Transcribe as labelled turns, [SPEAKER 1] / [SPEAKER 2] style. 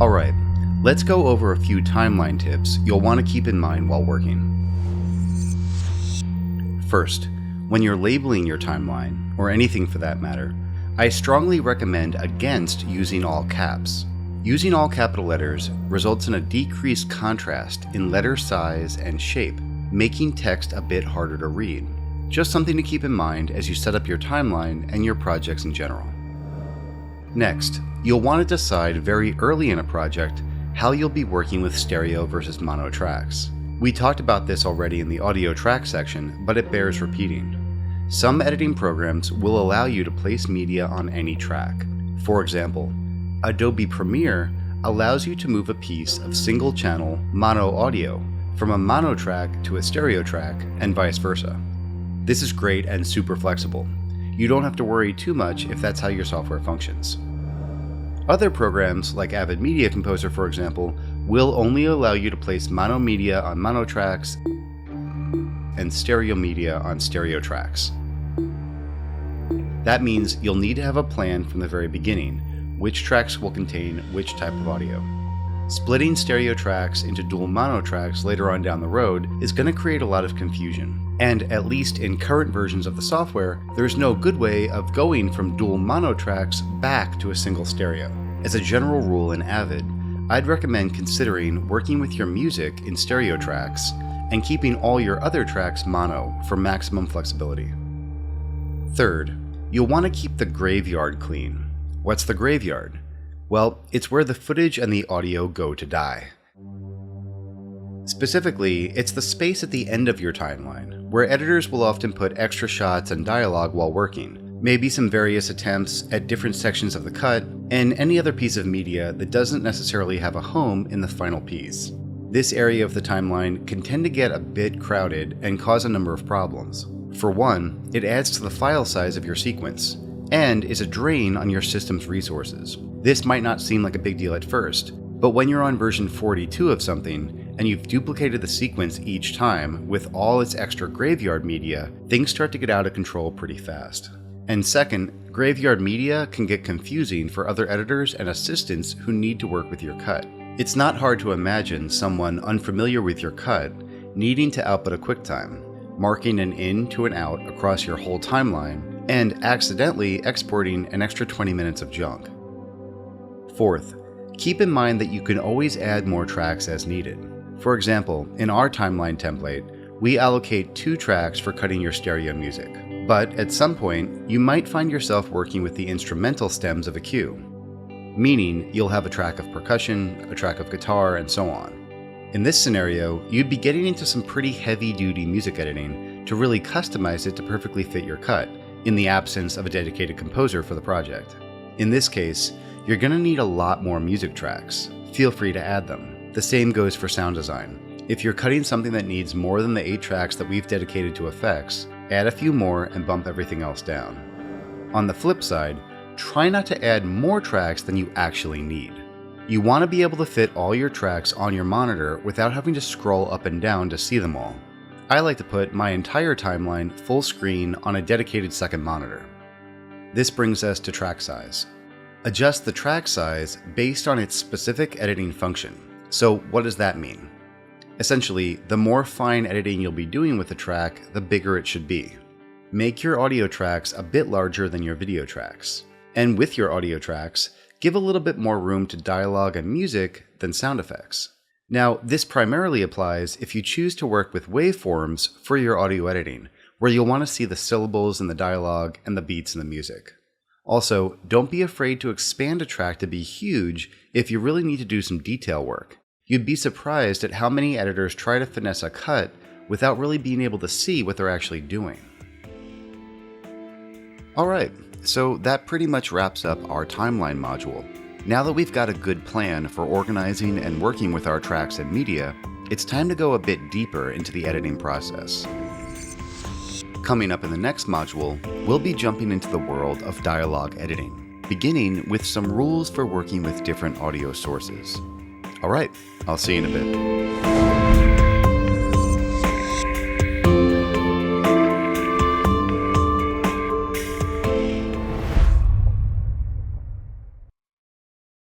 [SPEAKER 1] Alright, let's go over a few timeline tips you'll want to keep in mind while working. First, when you're labeling your timeline, or anything for that matter, I strongly recommend against using all caps. Using all capital letters results in a decreased contrast in letter size and shape, making text a bit harder to read. Just something to keep in mind as you set up your timeline and your projects in general. Next, you'll want to decide very early in a project how you'll be working with stereo versus mono tracks. We talked about this already in the audio track section, but it bears repeating. Some editing programs will allow you to place media on any track. For example, Adobe Premiere allows you to move a piece of single-channel mono audio from a mono track to a stereo track and vice versa. This is great and super flexible. You don't have to worry too much if that's how your software functions. Other programs like Avid Media Composer, for example, will only allow you to place mono media on mono tracks and stereo media on stereo tracks. That means you'll need to have a plan from the very beginning, which tracks will contain which type of audio. Splitting stereo tracks into dual mono tracks later on down the road is going to create a lot of confusion. And at least in current versions of the software, there's no good way of going from dual mono tracks back to a single stereo. As a general rule in Avid, I'd recommend considering working with your music in stereo tracks and keeping all your other tracks mono for maximum flexibility. Third, you'll want to keep the graveyard clean. What's the graveyard? Well, it's where the footage and the audio go to die. Specifically, it's the space at the end of your timeline, where editors will often put extra shots and dialogue while working, maybe some various attempts at different sections of the cut, and any other piece of media that doesn't necessarily have a home in the final piece. This area of the timeline can tend to get a bit crowded and cause a number of problems. For one, it adds to the file size of your sequence, and is a drain on your system's resources. This might not seem like a big deal at first, but when you're on version 42 of something, and you've duplicated the sequence each time with all its extra graveyard media, things start to get out of control pretty fast. And second, graveyard media can get confusing for other editors and assistants who need to work with your cut. It's not hard to imagine someone unfamiliar with your cut needing to output a QuickTime, marking an in to an out across your whole timeline, and accidentally exporting an extra 20 minutes of junk. Fourth, keep in mind that you can always add more tracks as needed. For example, in our timeline template, we allocate 2 tracks for cutting your stereo music. But at some point, you might find yourself working with the instrumental stems of a cue, meaning you'll have a track of percussion, a track of guitar, and so on. In this scenario, you'd be getting into some pretty heavy-duty music editing to really customize it to perfectly fit your cut, in the absence of a dedicated composer for the project. In this case, you're going to need a lot more music tracks. Feel free to add them. The same goes for sound design. If you're cutting something that needs more than the 8 tracks that we've dedicated to effects, add a few more and bump everything else down. On the flip side, try not to add more tracks than you actually need. You want to be able to fit all your tracks on your monitor without having to scroll up and down to see them all. I like to put my entire timeline full screen on a dedicated second monitor. This brings us to track size. Adjust the track size based on its specific editing function. So what does that mean? Essentially, the more fine editing you'll be doing with the track, the bigger it should be. Make your audio tracks a bit larger than your video tracks. And with your audio tracks, give a little bit more room to dialogue and music than sound effects. Now, this primarily applies if you choose to work with waveforms for your audio editing, where you'll want to see the syllables in the dialogue and the beats in the music. Also, don't be afraid to expand a track to be huge if you really need to do some detail work. You'd be surprised at how many editors try to finesse a cut without really being able to see what they're actually doing. Alright, so that pretty much wraps up our timeline module. Now that we've got a good plan for organizing and working with our tracks and media, it's time to go a bit deeper into the editing process. Coming up in the next module, we'll be jumping into the world of dialogue editing, beginning with some rules for working with different audio sources. Alright, I'll see you in a bit.